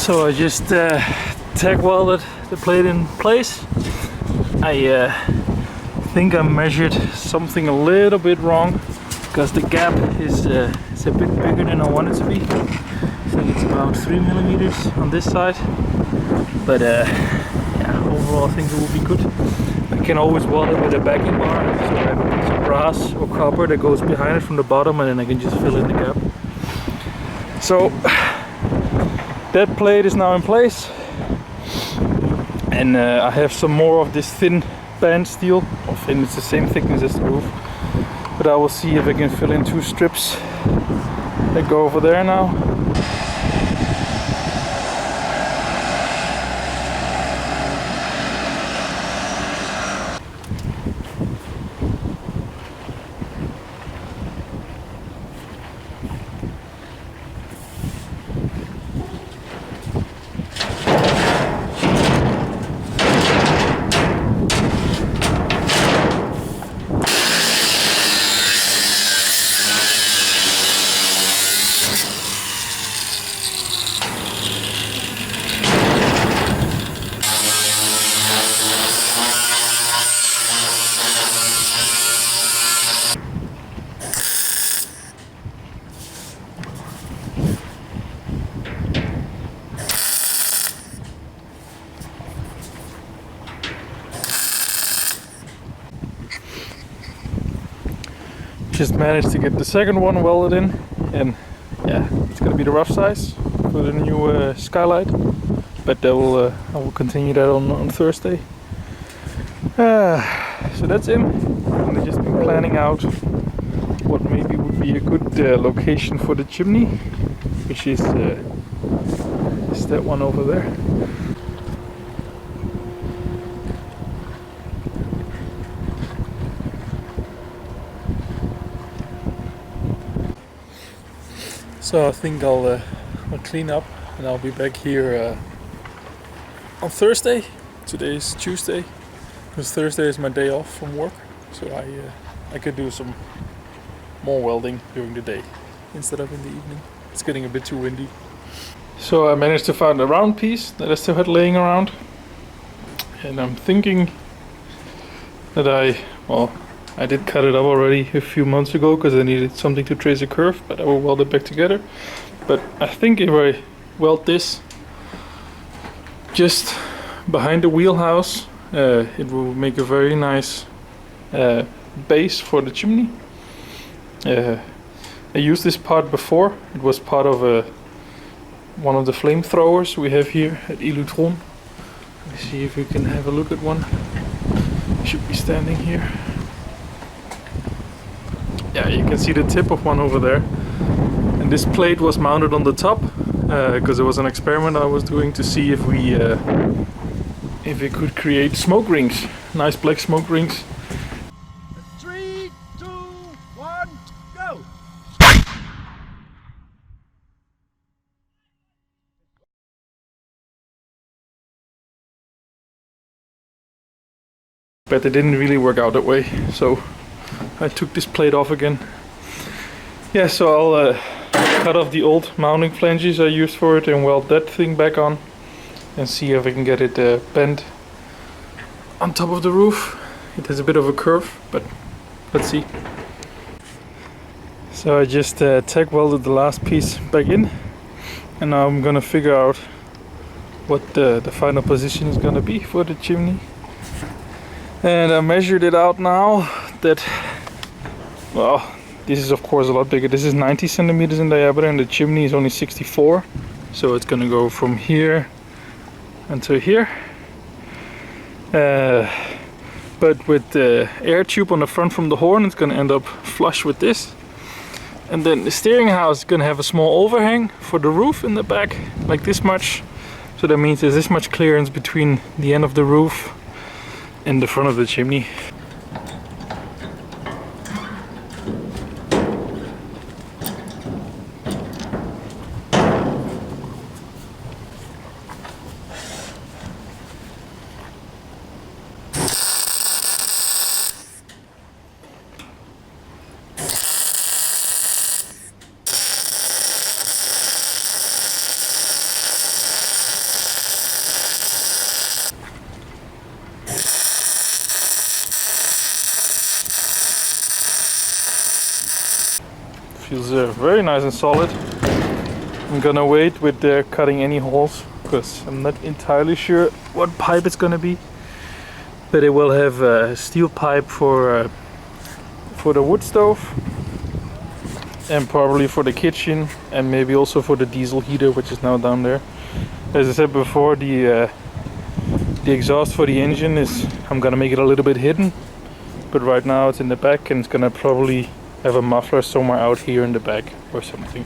So I just tack welded the plate in place. I think I measured something a little bit wrong because the gap is it's a bit bigger than I want it to be. I think it's about 3 millimeters on this side, but yeah, overall I think it will be good. I can always weld it with a backing bar, so I have a piece of brass or copper that goes behind it from the bottom, and then I can just fill in the gap. So that plate is now in place, and I have some more of this thin band steel. Or thin, it's the same thickness as the roof, but I will see if I can fill in 2 strips that go over there now. Just managed to get the second one welded in, and yeah, it's gonna be the rough size for the new skylight, but I will continue that on Thursday. So that's him. I've just been planning out what maybe would be a good location for the chimney, which is that one over there. So I think I'll clean up and I'll be back here on Thursday. Today is Tuesday, because Thursday is my day off from work, so I could do some more welding during the day instead of in the evening. It's getting a bit too windy. So I managed to find a round piece that I still had laying around, and I'm thinking that I did cut it up already a few months ago because I needed something to trace a curve, but I will weld it back together. But I think if I weld this just behind the wheelhouse, it will make a very nice base for the chimney. I used this part before. It was part of one of the flamethrowers we have here at Ilutron. Let's see if we can have a look at one. It should be standing here. Yeah, you can see the tip of one over there, and this plate was mounted on the top because it was an experiment I was doing to see if we could create smoke rings, nice black smoke rings. 3, 2, 1, go! But it didn't really work out that way, so I took this plate off again. Yeah, so I'll cut off the old mounting flanges I used for it and weld that thing back on and see if I can get it bent on top of the roof. It has a bit of a curve, but let's see. So I just tack welded the last piece back in, and now I'm gonna figure out what the final position is gonna be for the chimney. And I measured it out now that, well, this is of course a lot bigger. This is 90 centimeters in diameter and the chimney is only 64. So it's gonna go from here until here. But with the air tube on the front from the horn, it's gonna end up flush with this. And then the steering house is gonna have a small overhang for the roof in the back, like this much. So that means there's this much clearance between the end of the roof in the front of the chimney. feels very nice and solid. I'm gonna wait with cutting any holes because I'm not entirely sure what pipe it's gonna be. But it will have a steel pipe for the wood stove, and probably for the kitchen, and maybe also for the diesel heater, which is now down there. As I said before, the exhaust for the engine is, I'm gonna make it a little bit hidden, but right now it's in the back, and it's gonna probably have a muffler somewhere out here in the back or something.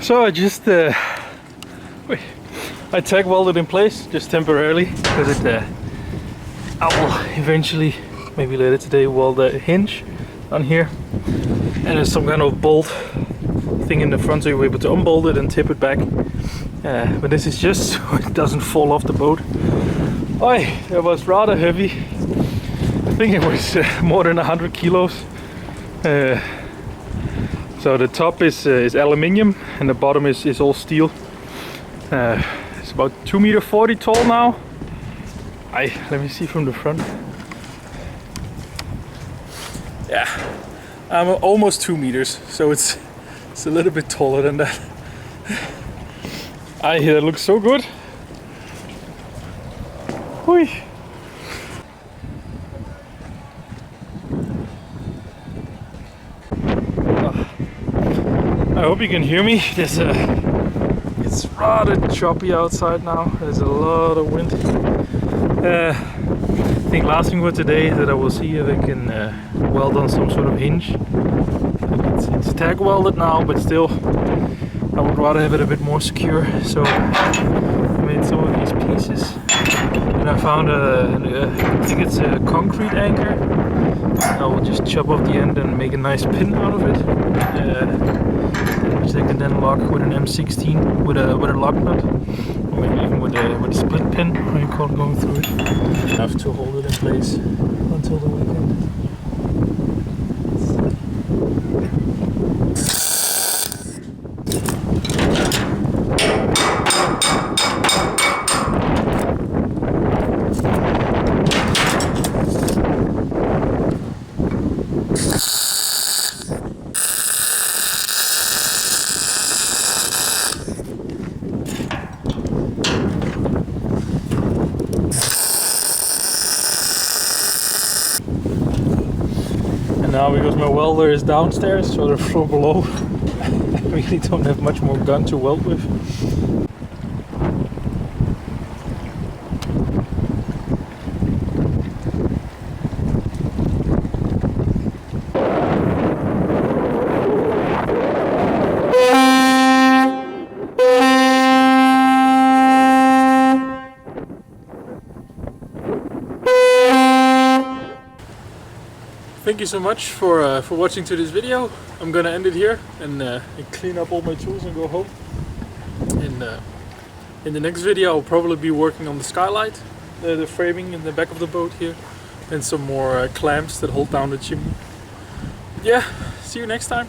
So I just I tack welded in place just temporarily because I will eventually, maybe later today, weld a hinge on here, and there's some kind of bolt thing in the front so you're able to unbolt it and tip it back. But this is just so it doesn't fall off the boat. Oi, it was rather heavy. I think it was more than 100 kilos. So the top is aluminium and the bottom is all steel. It's about 2.40 meters tall now. Let me see from the front. Yeah, I'm almost 2 meters, so it's a little bit taller than that. That looks so good. Hui. I hope you can hear me. It's rather choppy outside now. There's a lot of wind. I think last thing for today is that I will see if I can weld on some sort of hinge. It's tack welded now, but still I would rather have it a bit more secure. So I made some of these pieces, and I found I think it's a concrete anchor. I will just chop off the end and make a nice pin out of it, which they can then lock with an M16 with a lock nut, or maybe even with a split pin, how you call it, going through it. I have to hold it in place until the weekend. Now, because my welder is downstairs, so the floor below, I really don't have much more gun to weld with. Thank you so much for watching to this video. I'm gonna end it here and clean up all my tools and go home. And in the next video I'll probably be working on the skylight. the framing in the back of the boat here, and some more clamps that hold down the chimney. Yeah, see you next time.